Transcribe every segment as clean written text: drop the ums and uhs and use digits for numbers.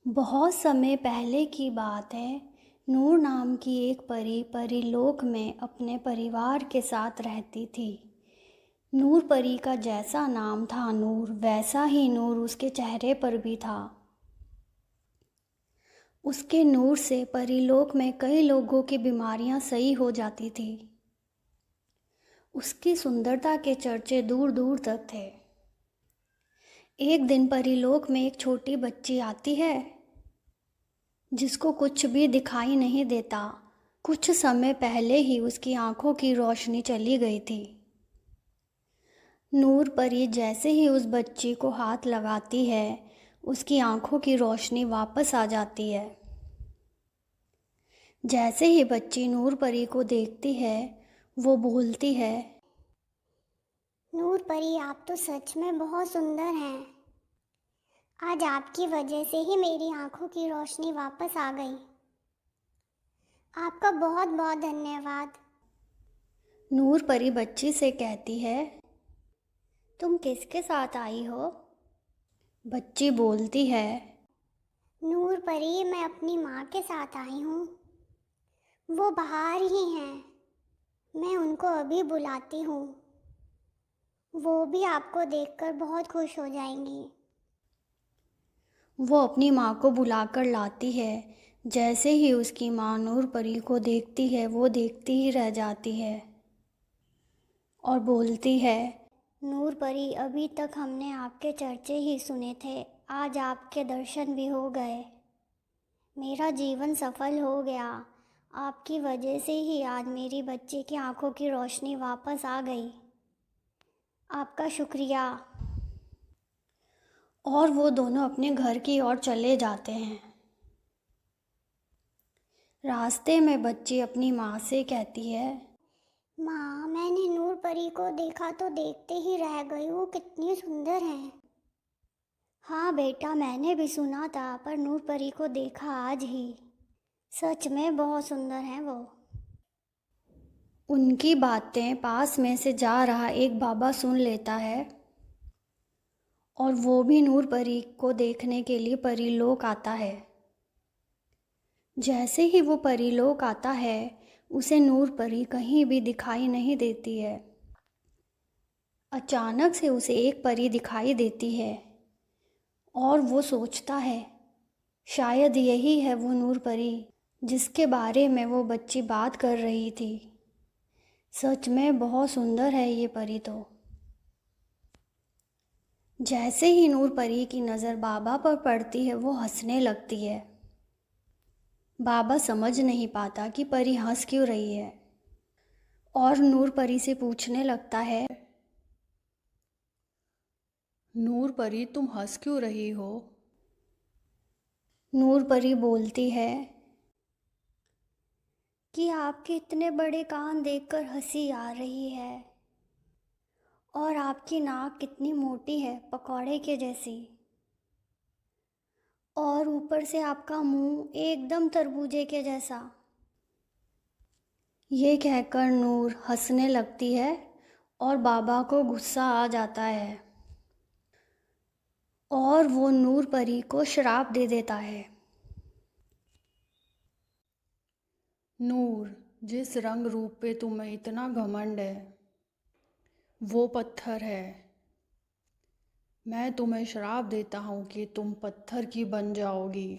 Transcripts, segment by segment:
बहुत समय पहले की बात है। नूर नाम की एक परी परीलोक में अपने परिवार के साथ रहती थी। नूर परी का जैसा नाम था नूर, वैसा ही नूर उसके चेहरे पर भी था। उसके नूर से परीलोक में कई लोगों की बीमारियां सही हो जाती थी। उसकी सुंदरता के चर्चे दूर दूर तक थे। एक दिन परीलोक में एक छोटी बच्ची आती है जिसको कुछ भी दिखाई नहीं देता। कुछ समय पहले ही उसकी आंखों की रोशनी चली गई थी। नूर परी जैसे ही उस बच्ची को हाथ लगाती है, उसकी आंखों की रोशनी वापस आ जाती है। जैसे ही बच्ची नूर परी को देखती है, वो बोलती है, नूर परी, आप तो सच में बहुत सुंदर हैं। आज आपकी वजह से ही मेरी आंखों की रोशनी वापस आ गई। आपका बहुत बहुत धन्यवाद। नूर परी बच्ची से कहती है, तुम किसके साथ आई हो? बच्ची बोलती है, नूर परी, मैं अपनी माँ के साथ आई हूँ। वो बाहर ही हैं। मैं उनको अभी बुलाती हूँ। वो भी आपको देखकर बहुत खुश हो जाएंगी। वो अपनी माँ को बुलाकर लाती है। जैसे ही उसकी माँ नूर परी को देखती है, वो देखती ही रह जाती है और बोलती है, नूर परी, अभी तक हमने आपके चर्चे ही सुने थे, आज आपके दर्शन भी हो गए। मेरा जीवन सफल हो गया। आपकी वजह से ही आज मेरी बच्ची की आंखों की रोशनी वापस आ गई। आपका शुक्रिया। और वो दोनों अपने घर की ओर चले जाते हैं। रास्ते में बच्ची अपनी माँ से कहती है, माँ, मैंने नूर परी को देखा तो देखते ही रह गई। वो कितनी सुंदर है। हाँ बेटा, मैंने भी सुना था, पर नूर परी को देखा आज ही। सच में बहुत सुंदर हैं वो। उनकी बातें पास में से जा रहा एक बाबा सुन लेता है और वो भी नूर परी को देखने के लिए परीलोक आता है। जैसे ही वो परीलोक आता है, उसे नूर परी कहीं भी दिखाई नहीं देती है। अचानक से उसे एक परी दिखाई देती है और वो सोचता है, शायद यही है वो नूर परी जिसके बारे में वो बच्ची बात कर रही थी। सच में बहुत सुंदर है ये परी तो। जैसे ही नूर परी की नज़र बाबा पर पड़ती है, वो हंसने लगती है। बाबा समझ नहीं पाता कि परी हंस क्यों रही है और नूर परी से पूछने लगता है, नूर परी, तुम हंस क्यों रही हो? नूर परी बोलती है कि आपके इतने बड़े कान देखकर हंसी आ रही है और आपकी नाक कितनी मोटी है, पकौड़े के जैसी, और ऊपर से आपका मुंह एकदम तरबूजे के जैसा। ये कहकर नूर हंसने लगती है और बाबा को गुस्सा आ जाता है और वो नूर परी को श्राप दे देता है। नूर, जिस रंग रूप पे तुम्हें इतना घमंड है, वो पत्थर है। मैं तुम्हें श्राप देता हूँ कि तुम पत्थर की बन जाओगी।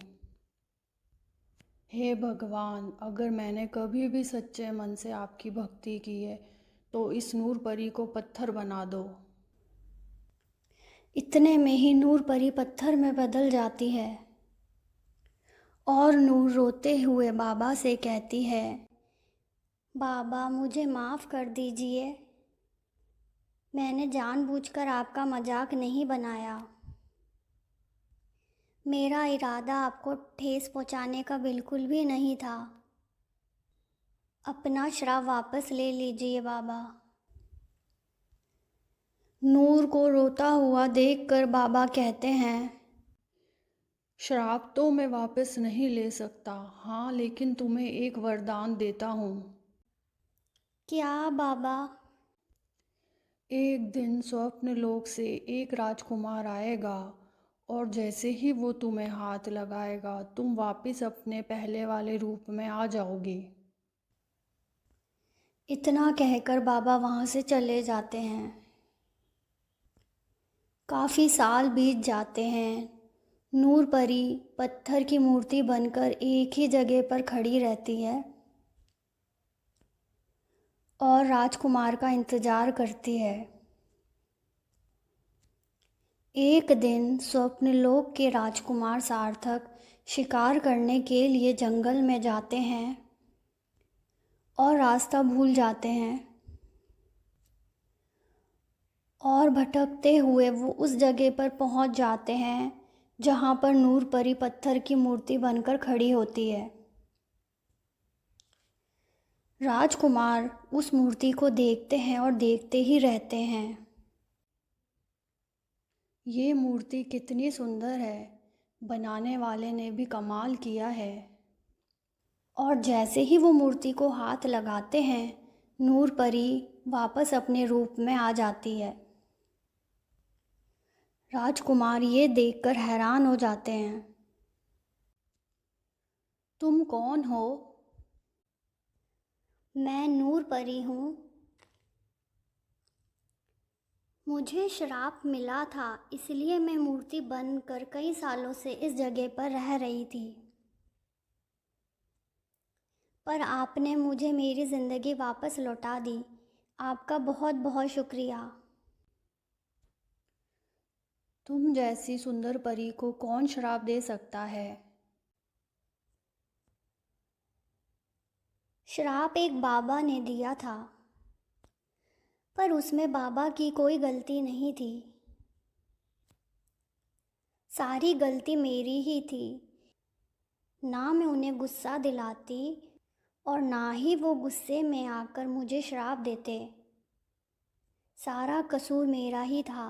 हे भगवान, अगर मैंने कभी भी सच्चे मन से आपकी भक्ति की है, तो इस नूर परी को पत्थर बना दो। इतने में ही नूर परी पत्थर में बदल जाती है और नूर रोते हुए बाबा से कहती है, बाबा, मुझे माफ़ कर दीजिए। मैंने जानबूझकर आपका मजाक नहीं बनाया। मेरा इरादा आपको ठेस पहुंचाने का बिल्कुल भी नहीं था। अपना श्राप वापस ले लीजिए बाबा। नूर को रोता हुआ देखकर बाबा कहते हैं, श्राप तो मैं वापस नहीं ले सकता, हाँ, लेकिन तुम्हें एक वरदान देता हूँ। क्या बाबा? एक दिन स्वप्न लोक से एक राजकुमार आएगा और जैसे ही वो तुम्हें हाथ लगाएगा तुम वापस अपने पहले वाले रूप में आ जाओगी। इतना कहकर बाबा वहाँ से चले जाते हैं। काफ़ी साल बीत जाते हैं। नूर परी पत्थर की मूर्ति बनकर एक ही जगह पर खड़ी रहती है और राजकुमार का इंतज़ार करती है। एक दिन स्वप्नलोक के राजकुमार सार्थक शिकार करने के लिए जंगल में जाते हैं और रास्ता भूल जाते हैं और भटकते हुए वो उस जगह पर पहुंच जाते हैं जहां पर नूर परी पत्थर की मूर्ति बनकर खड़ी होती है। राजकुमार उस मूर्ति को देखते हैं और देखते ही रहते हैं। ये मूर्ति कितनी सुंदर है, बनाने वाले ने भी कमाल किया है। और जैसे ही वो मूर्ति को हाथ लगाते हैं नूर परी वापस अपने रूप में आ जाती है। राजकुमार ये देखकर हैरान हो जाते हैं। तुम कौन हो? मैं नूर परी हूँ। मुझे श्राप मिला था, इसलिए मैं मूर्ति बनकर कई सालों से इस जगह पर रह रही थी। पर आपने मुझे मेरी ज़िंदगी वापस लौटा दी। आपका बहुत बहुत शुक्रिया। तुम जैसी सुंदर परी को कौन श्राप दे सकता है? श्राप एक बाबा ने दिया था, पर उसमें बाबा की कोई गलती नहीं थी। सारी गलती मेरी ही थी। ना मैं उन्हें गुस्सा दिलाती और ना ही वो गुस्से में आकर मुझे श्राप देते। सारा कसूर मेरा ही था।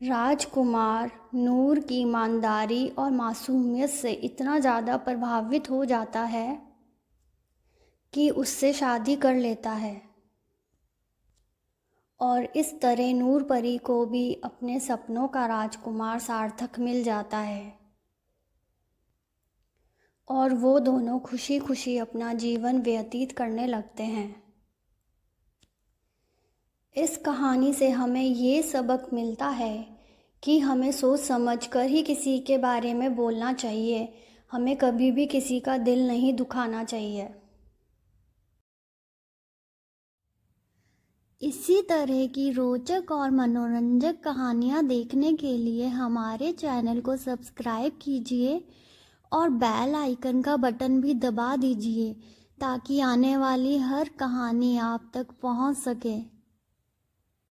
राजकुमार नूर की ईमानदारी और मासूमियत से इतना ज़्यादा प्रभावित हो जाता है कि उससे शादी कर लेता है और इस तरह नूर परी को भी अपने सपनों का राजकुमार सार्थक मिल जाता है और वो दोनों खुशी खुशी अपना जीवन व्यतीत करने लगते हैं। इस कहानी से हमें ये सबक मिलता है कि हमें सोच समझकर ही किसी के बारे में बोलना चाहिए। हमें कभी भी किसी का दिल नहीं दुखाना चाहिए। इसी तरह की रोचक और मनोरंजक कहानियाँ देखने के लिए हमारे चैनल को सब्सक्राइब कीजिए और बेल आइकन का बटन भी दबा दीजिए ताकि आने वाली हर कहानी आप तक पहुंच सके।